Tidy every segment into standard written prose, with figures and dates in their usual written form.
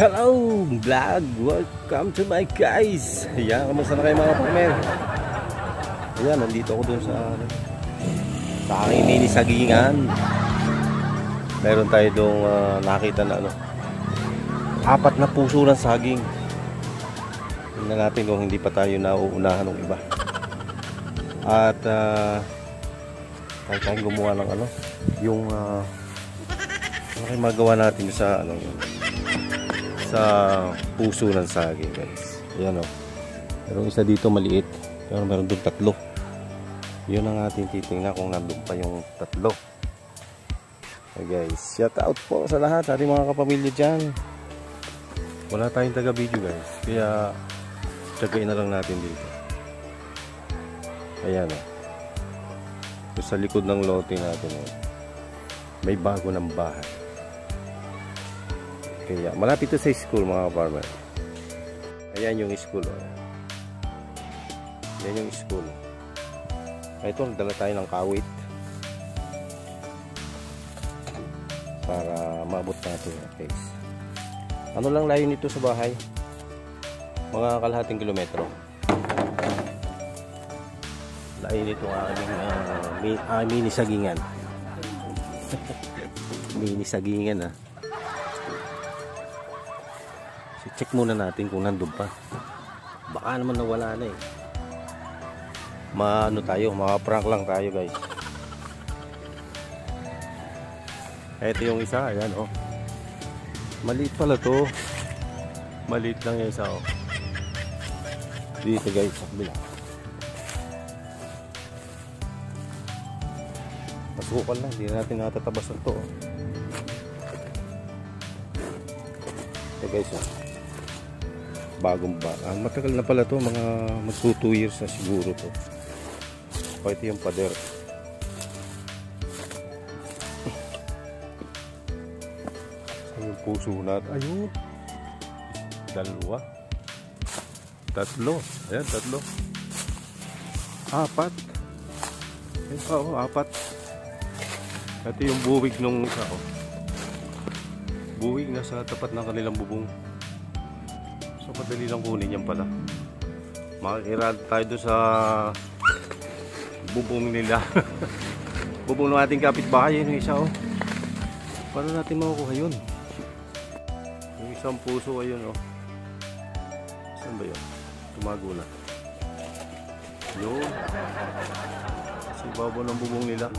Hello vlog, welcome to my guys. Ayan, kamusta na kayo mga farmer? Ayan, nandito ako dun sa aking mini sagingan. Meron tayo dong nakita na apat na puso ng saging. Tingnan natin kung hindi pa tayo nauunahan ng iba. At tayo tayong gumawa ng yung magawa natin sa sa puso ng saging, guys. Ayan Merong isa dito maliit, pero meron doon tatlo. Yun ang ating titingnan kung nandun pa yung tatlo. Okay, guys, shout out po sa lahat, sa ating mga kapamilya dyan. Wala tayong taga-video, guys, kaya tagayin na lang natin dito. Ayan ito sa likod ng lote natin may bago ng bahay. Kaya malapit ito sa school, mga farmer. Ayan yung school. Ayan yung school. Ito, nagdala tayo ng kawit para maabot natin, guys. Ano lang layo nito sa bahay? Mga kalahating kilometro. Layo nito ang mini sagingan. Mini sagingan check muna natin kung nandun pa. Baka naman nawala na maka-prank lang tayo, guys. Ito yung isa, ayan maliit pala to. Maliit lang yung isa dito, guys, sa kabila. Masukal lang, hindi natin natatabasan to. Ito, guys, bagong matagal na pala to, mga magto 2 years na siguro to. Ito yung pader. Yung puso natin, ayun, dalawa, tatlo, ayan, tatlo, apat, apat. Ito yung buwig nung isa buwig na sa tapat ng kanilang bubong. So madali lang kunin yan pala. Makikirad tayo doon sa bubong nila. Bubong ng ating kapitbahay, yung isa paano natin makukuha yun? Yung isang puso, ayun saan ba yun? Tumago na yun sa ibabaw ng bubong nila.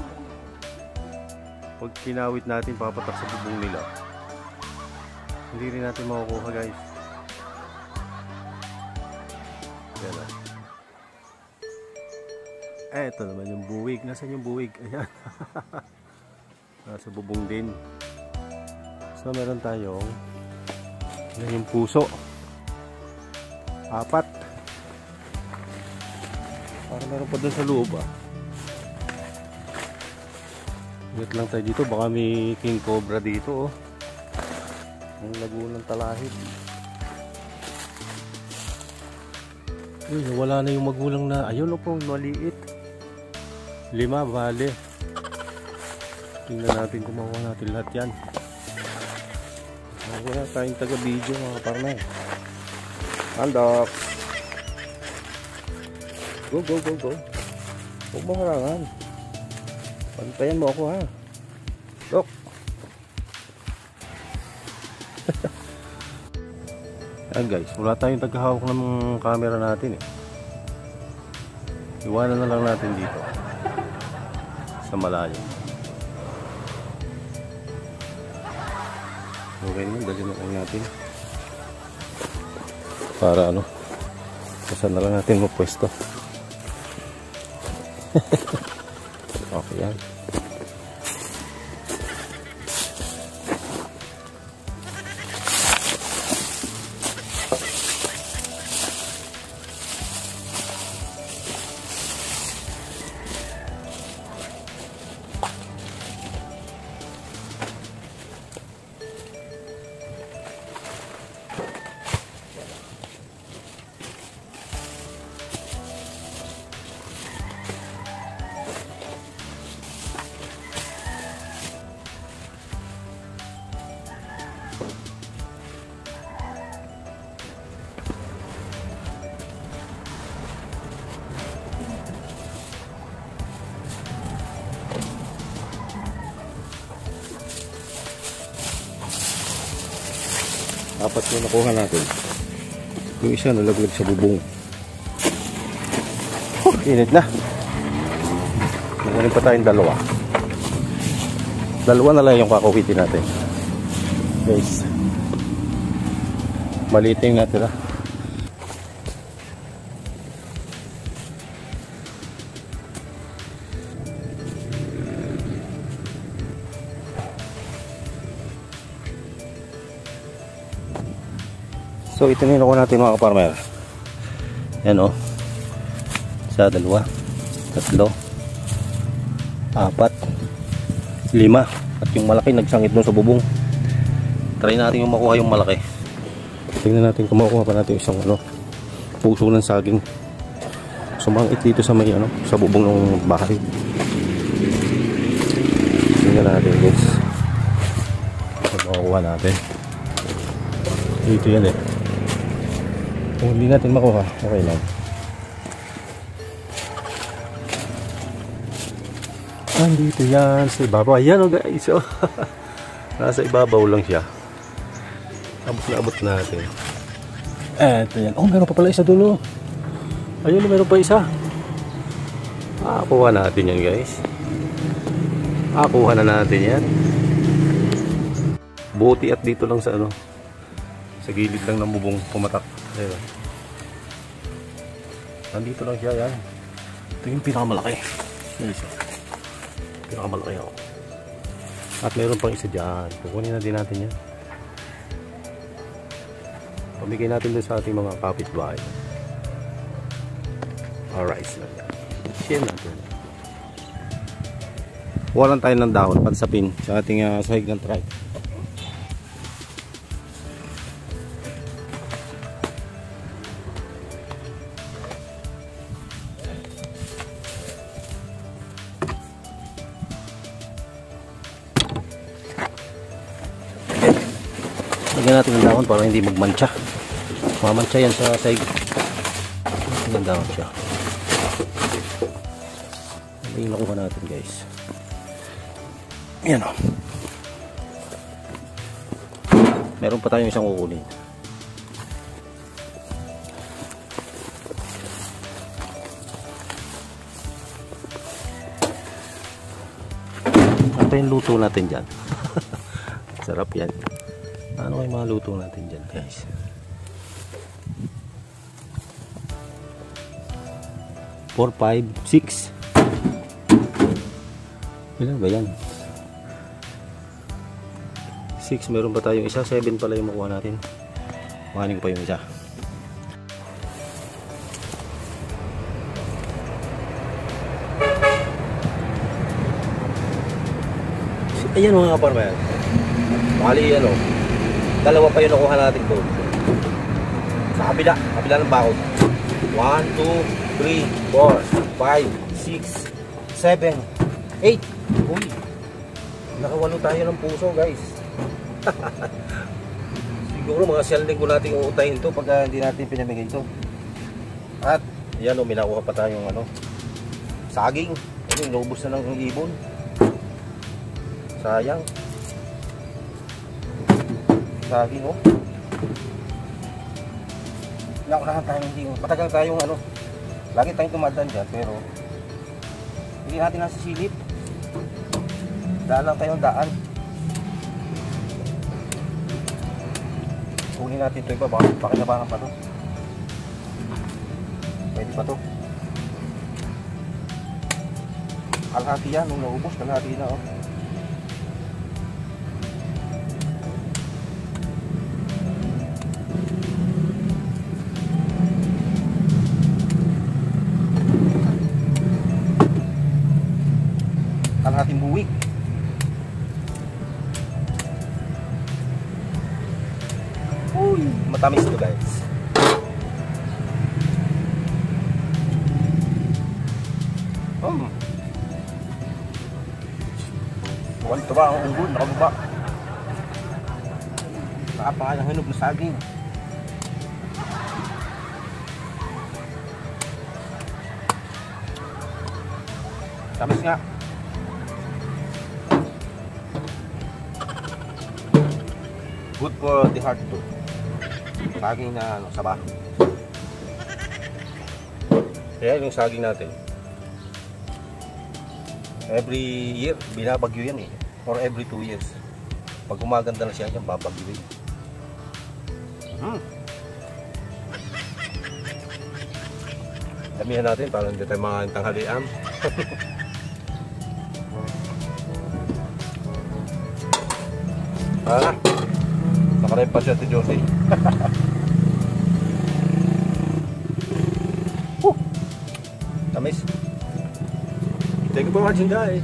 Pag kinawit natin papatak sa bubong nila, hindi rin natin makukuha, guys. Yan eto naman yung buwig. Nasaan yung buwig? Ayan. Nasa bubong din. So meron tayong yung puso, apat. Para meron pa doon sa loob ingat lang tayo dito, baka may king cobra dito ang lagunang talahib. Wala na yung magulang na ayun po, maliit. 5 bale. Tingnan natin kung makuha natin lahat yan. Wala tayong taga-video, mga partner. Handok. Go. Huwag mo harangan. Pantayan mo ako, ha. Dok. Ayan, guys, wala tayong taghahawak ng camera natin Iwanan na lang natin dito sa malayo. Okay naman, dali na lang natin para saan na lang natin mapwesto. Okay yan. Apat yung nakuha natin. Yung isa nalaglag sa bubong. Init na. Nagaling pa tayong dalawa. Dalawa na lang yung kakawitin natin. Guys. Maliit yung natin ha. So itinino ko natin mga kaparmer. Yan o. Isa, dalawa, tatlo, apat, lima. At yung malaki nagsangit doon sa bubong. Try natin yung makuha yung malaki. Tingnan natin kung makuha pa natin isang puso ng saging. Sumangit dito sa may sa bubong ng bahay. Tingnan natin guys. Ito makuha natin. Dito yan eh. Kung hindi natin makuha, okay lang. Andito yan sa ibabaw. Ayan o guys. Oh. Nasa ibabaw lang siya. Abot na abot natin. Eto yan. Oh, meron pa pala isa doon. Ayun, meron pa isa. Kuha natin yan guys. Kuha na natin yan. Buti at dito lang sa sa gilid lang ng bubong pumatak. Ayun. Nandito lang siya yan. Ito yung pinakamalaki. Isa. Pinakamalaki ako. At meron pang isa dyan. Kukunin na din natin yan. Pamigay natin doon sa ating mga kapitbahay. Alright. Share natin. Walan tayo ng dahon pansapin sa ating sahig ng trike. Lagyan natin ng dahon para hindi magmantsa. Mamantsa yan sa sahig. Lagyan ng dahon siya. Lagyan nakuha natin guys. Yan o. Meron pa tayong isang kukunin. Ito yung luto natin dyan. Sarap yan. Ano kayo mga luto natin dyan guys? Four, 5, 6. Ilan ba yan? 6, meron pa tayong isa. 7 pala yung makuha natin. Kuhanin ko pa yung isa. Ayan mga kaparmer. Bali dalawa pa yung nakuha natin doon. Sa kabila ng bakod. 1, 2, 3, 4, 5, 6, 7, 8. Uy, nakawalo tayo ng puso guys. Siguro mga siyalding ko natin uutahin ito pag hindi natin pinamigay ito. At yan may nakuha pa tayong saging. Inubos na ng ibon. Sayang. Saging Nakunahan tayong hindi matagal tayong lagi tayong tumadaan dyan pero hindi natin nasa silip. Daan lang tayong daan. Kunin natin ito iba, pakinabangan pa to. Pwede pa to. Kalahati yan, nung naubos kalahati na kalahating buwig. Uy, matamis ito guys. Mukhang ito ba ang unggol, nakababa. Nakapangalang hinog na saging. Tamis nga. Good for the heart too. Saging na ano, saba. Kaya yung saging natin, every year, binabagyo yan eh. Or every 2 years. Pag gumaganda na siya, yan babagyo rin. Damihan natin para hindi tayo mga tanghalian. Nakaray pa siya, Josie. Tamis. Thank you for watching, guys.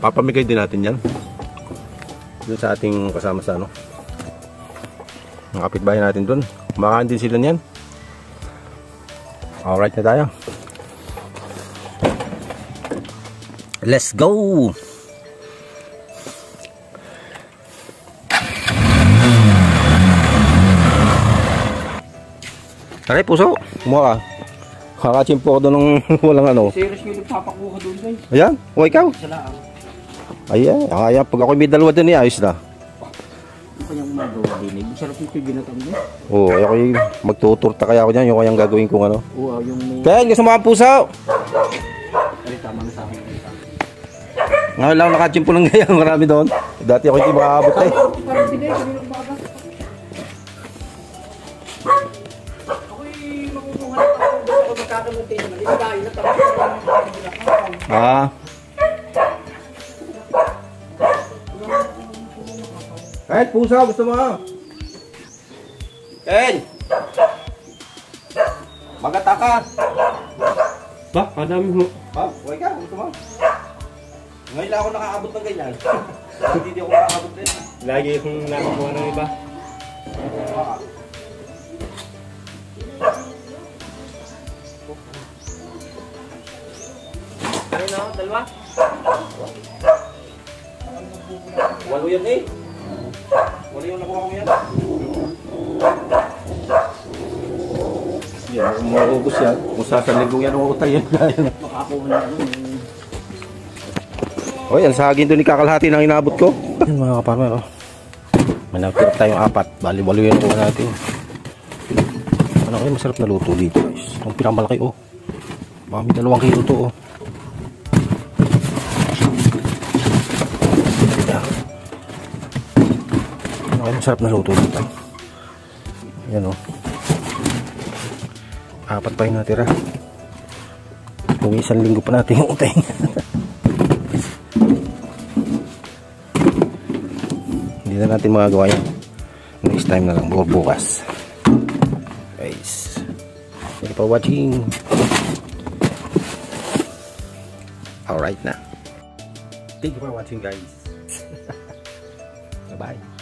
Papamigay din natin yan doon sa ating kasama sa ano, ang kapitbahay natin doon. Kumakain din sila niyan. Alright na tayo. Let's go! Aray, puso. Kumuha ka. Kakachimpo ko doon ng walang ano. Serious yung nagpapakuha doon, guys. Ayan, o ikaw. Salaan. Ayan, ayan. Pag ako may dalawa din, ayos na. Ano kanyang magawa din? Sarap yung ginatang niya. Oo, ako yung magtuturta kaya ako dyan. Yung kayang gagawin kong ano. Oo, yung may... Kaya, gusto mo ang puso? Ay, tama na sa akin. Ngayon lang nakachimpo ng gaya. Marami doon. Dati ako hindi makaabot eh. Parang sige, sabi ng baga. Ako'y makukuha na ako magkakamutin. Maligay na tapos. Kahit puso, gusto mo? Ken! Magata ka! Ba, kadami mo. Ha? Huwag ka, gusto mo? Ngayon lang ako nakaabot ng ganyan. Hindi ako nakaabot rin. Lagi kong nakakuha ng iba. Ano na, dalawa? Walo yan eh. Walo yung nakuha ko yan. Yan, maubos yan. Kung sasaligong yan, uutay yan. Makakuha na doon. O yan, saging doon ikakalhati ng inabot ko. Yan mga kaparmer, oh. May nakitira tayong 4. Bali-walo yan kuha natin. Ano kayo masarap na luto dito, guys. Ang pinakamalaki, oh. Baka may 2 kilo to, oh. Ano kayo masarap na luto dito. Yan, oh. 4 pa yung natira. Kung 1 linggo pa natin yung utay. Hindi na natin magagawa yan. Next time na lang, bukas. Guys, thank you for watching. Alright na. Thank you for watching, guys. Bye-bye.